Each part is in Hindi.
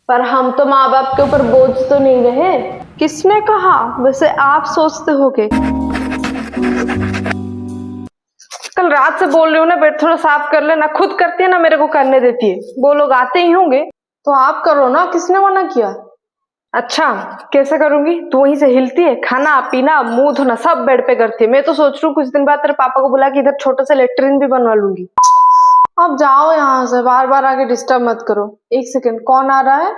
पर हम तो माँ बाप के ऊपर बोझ तो नहीं रहे। किसने कहा? वैसे आप सोचते होगे। कल रात से बोल रही हूँ ना, बेड थोड़ा साफ कर ले, ना खुद करती है ना मेरे को करने देती है। वो लोग आते ही होंगे तो आप करो ना, किसने मना किया? अच्छा, कैसे करूंगी? तू वहीं से हिलती है, खाना पीना मुंह धोना सब बेड पे करती है। मैं तो सोच रही हूँ कुछ दिन बाद तेरे पापा को बुला के इधर छोटा सा लेटरिन भी बनवा लूंगी। अब जाओ यहाँ से, बार बार आके डिस्टर्ब मत करो। एक सेकंड, कौन आ रहा है?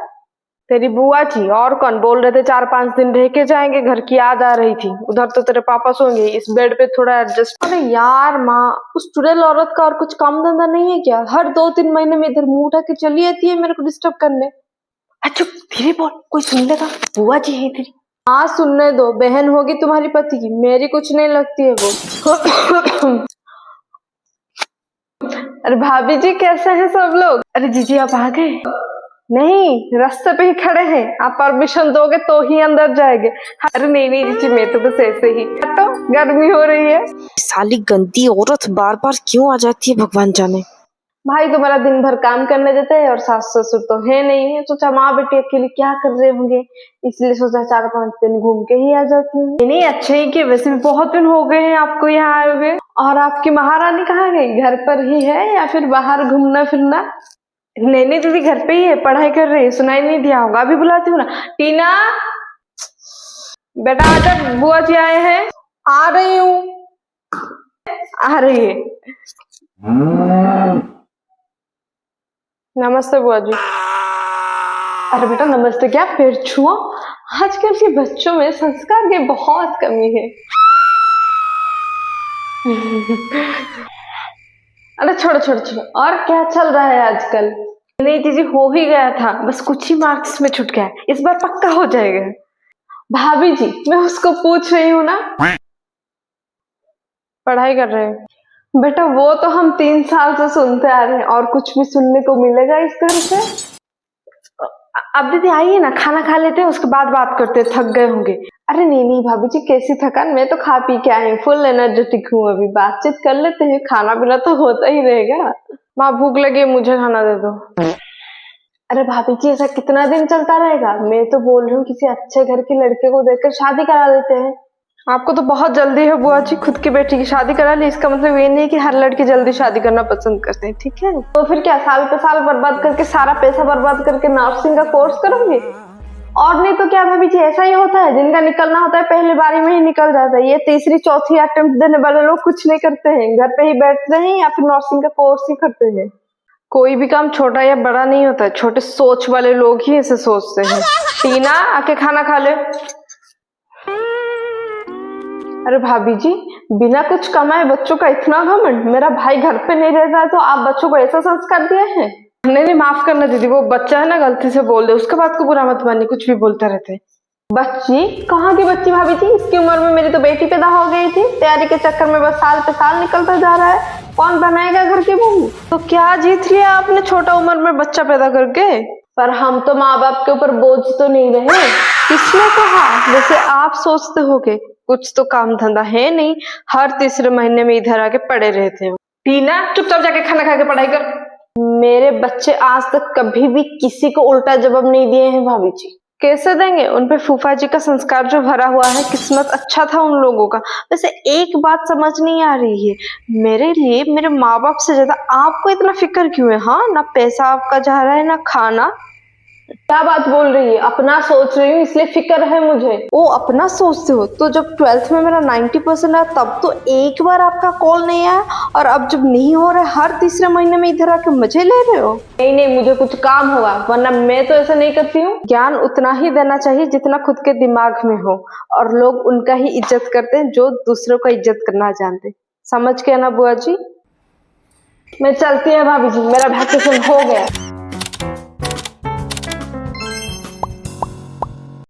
तेरी बुआ जी। और कौन? बोल रहे थे 4-5 दिन रह के जाएंगे, घर की याद आ रही थी। उधर तो तेरे पापा सोएंगे, इस बेड पे थोड़ा एडजस्ट। अरे यार माँ, उस चुड़ैल औरत का और कुछ काम धंधा नहीं है क्या? हर 2-3 महीने में इधर मुंह उठा के चली आती है मेरे को डिस्टर्ब करने। अच्छा धीरे बोल, कोई सुन लेगा। बुआ जी है तेरी। हाँ सुनने दो, बहन होगी तुम्हारी पति की, मेरी कुछ नहीं लगती है वो। अरे भाभी जी कैसे हैं सब लोग? अरे जीजी आप आ गए? नहीं, रास्ते पे ही खड़े हैं, आप परमिशन दोगे तो ही अंदर जाएंगे। अरे नहीं नहीं जीजी, मैं तो बस ऐसे ही, तो गर्मी हो रही है। साली गंदी औरत बार बार क्यों आ जाती है, भगवान जाने। भाई तुम्हारा दिन भर काम करने देते हैं और सास ससुर तो है नहीं है। सोचा माँ बेटी अकेले क्या कर रहे होंगे, इसलिए सोचा 4-5 दिन घूम के ही आ जाती हूँ। नहीं अच्छे ही कि वैसे भी बहुत दिन हो गए हैं आपको यहाँ आए हुए। और आपकी महारानी कहाँ गई? घर पर ही है या फिर बाहर घूमना फिरना? नहीं दीदी घर पे ही है, पढ़ाई कर रही है। सुनाई नहीं दिया होगा, अभी बुलाती हूँ ना। टीना बेटा आकर, बुआ जी आए हैं। आ रही हूँ, आ रही है। नमस्ते बुआ जी। अरे बेटा नमस्ते क्या, पैर छुओ। आजकल के बच्चों में संस्कार की बहुत कमी है। अरे छोड़ो छोड़ो छोड़ो, और क्या चल रहा है आजकल? नहीं दीदी हो ही गया था, बस कुछ ही मार्क्स में छूट गया, इस बार पक्का हो जाएगा। भाभी जी मैं उसको पूछ रही हूँ ना। पढ़ाई कर रहे हैं बेटा, वो तो हम 3 साल से सुनते आ रहे हैं, और कुछ भी सुनने को मिलेगा इस घर से? अब दीदी आइए ना, खाना खा लेते हैं, उसके बाद बात करते हैं, थक गए होंगे। अरे नहीं भाभी जी कैसी थकान, मैं तो खा पी के आई हूँ, फुल एनर्जेटिक हूँ। अभी बातचीत कर लेते हैं, खाना पीना तो होता ही रहेगा। माँ भूख लगी है, मुझे खाना दे दो। अरे भाभी जी ऐसा कितना दिन चलता रहेगा? मैं तो बोल रही हूँ किसी अच्छे घर के लड़के को देखकर शादी करा देते हैं। आपको तो बहुत जल्दी है बुआ जी, खुद की बेटी की शादी करा ली, इसका मतलब ये नहीं कि हर लड़की जल्दी शादी करना पसंद करते हैं, ठीक है? तो फिर क्या साल पे साल बर्बाद करके, सारा पैसा बर्बाद करके नर्सिंग का कोर्स करोगे? और नहीं तो क्या भाभी जी, ऐसा ही होता है, जिनका निकलना होता है पहली बारी में ही निकल जाता है। ये तीसरी चौथी अटेम्प्ट देने वाले लोग कुछ नहीं करते हैं, घर पे ही बैठते हैं या फिर नर्सिंग का कोर्स ही करते हैं। कोई भी काम छोटा या बड़ा नहीं होता है, छोटे सोच वाले लोग ही ऐसे सोचते हैं। टीना आके खाना खा ले। अरे भाभी जी बिना कुछ कमाए बच्चों का इतना घमंड, मेरा भाई घर पे नहीं रहता है तो आप बच्चों को ऐसा संस्कार दिए हैं? नहीं माफ करना दीदी, वो बच्चा है ना, गलती से बोल दे, उसके बाद को बुरा मत मानिए, कुछ भी बोलते रहते। बच्ची? कहाँ की बच्ची भाभी जी? इसकी उम्र में मेरी तो बेटी पैदा हो गई थी, तैयारी के चक्कर में बस साल पे साल निकलता जा रहा है। कौन बनाएगा घर की बहू? तो क्या जीत लिया आपने छोटा उम्र में बच्चा पैदा करके? पर हम तो माँ बाप के ऊपर बोझ तो नहीं रहे। किसने कहा? वैसे आप सोचते होगे कुछ तो काम धंधा है नहीं, हर तीसरे महीने में इधर आके पड़े रहते हो। टीना चुपचाप जाके खाना खा के पढ़ाई कर। मेरे बच्चे आज तक कभी भी किसी को उल्टा जवाब नहीं दिए हैं भाभी जी। कैसे देंगे? उनपे फूफा जी का संस्कार जो भरा हुआ है, किस्मत अच्छा था उन लोगों का। वैसे एक बात समझ नहीं आ रही है, मेरे लिए मेरे माँ बाप से ज्यादा आपको इतना फिक्र क्यों है? हाँ ना पैसा आपका जा रहा है ना खाना। क्या बात बोल रही है? अपना सोच रही हूँ इसलिए फिक्र है मुझे। ओ अपना सोचते हो तो जब 12th में मेरा 90% आया तब तो एक बार आपका कॉल नहीं आया, और अब जब नहीं हो रहा है हर तीसरे महीने में इधर आके मजे ले रहे हो। नहीं मुझे कुछ काम होगा, वरना मैं तो ऐसा नहीं करती हूँ। ज्ञान उतना ही देना चाहिए जितना खुद के दिमाग में हो, और लोग उनका ही इज्जत करते हैं जो दूसरों का इज्जत करना जानते। समझ के ना बुआ जी? मैं चलती है भाभी जी, मेरा वैकेशन हो गया।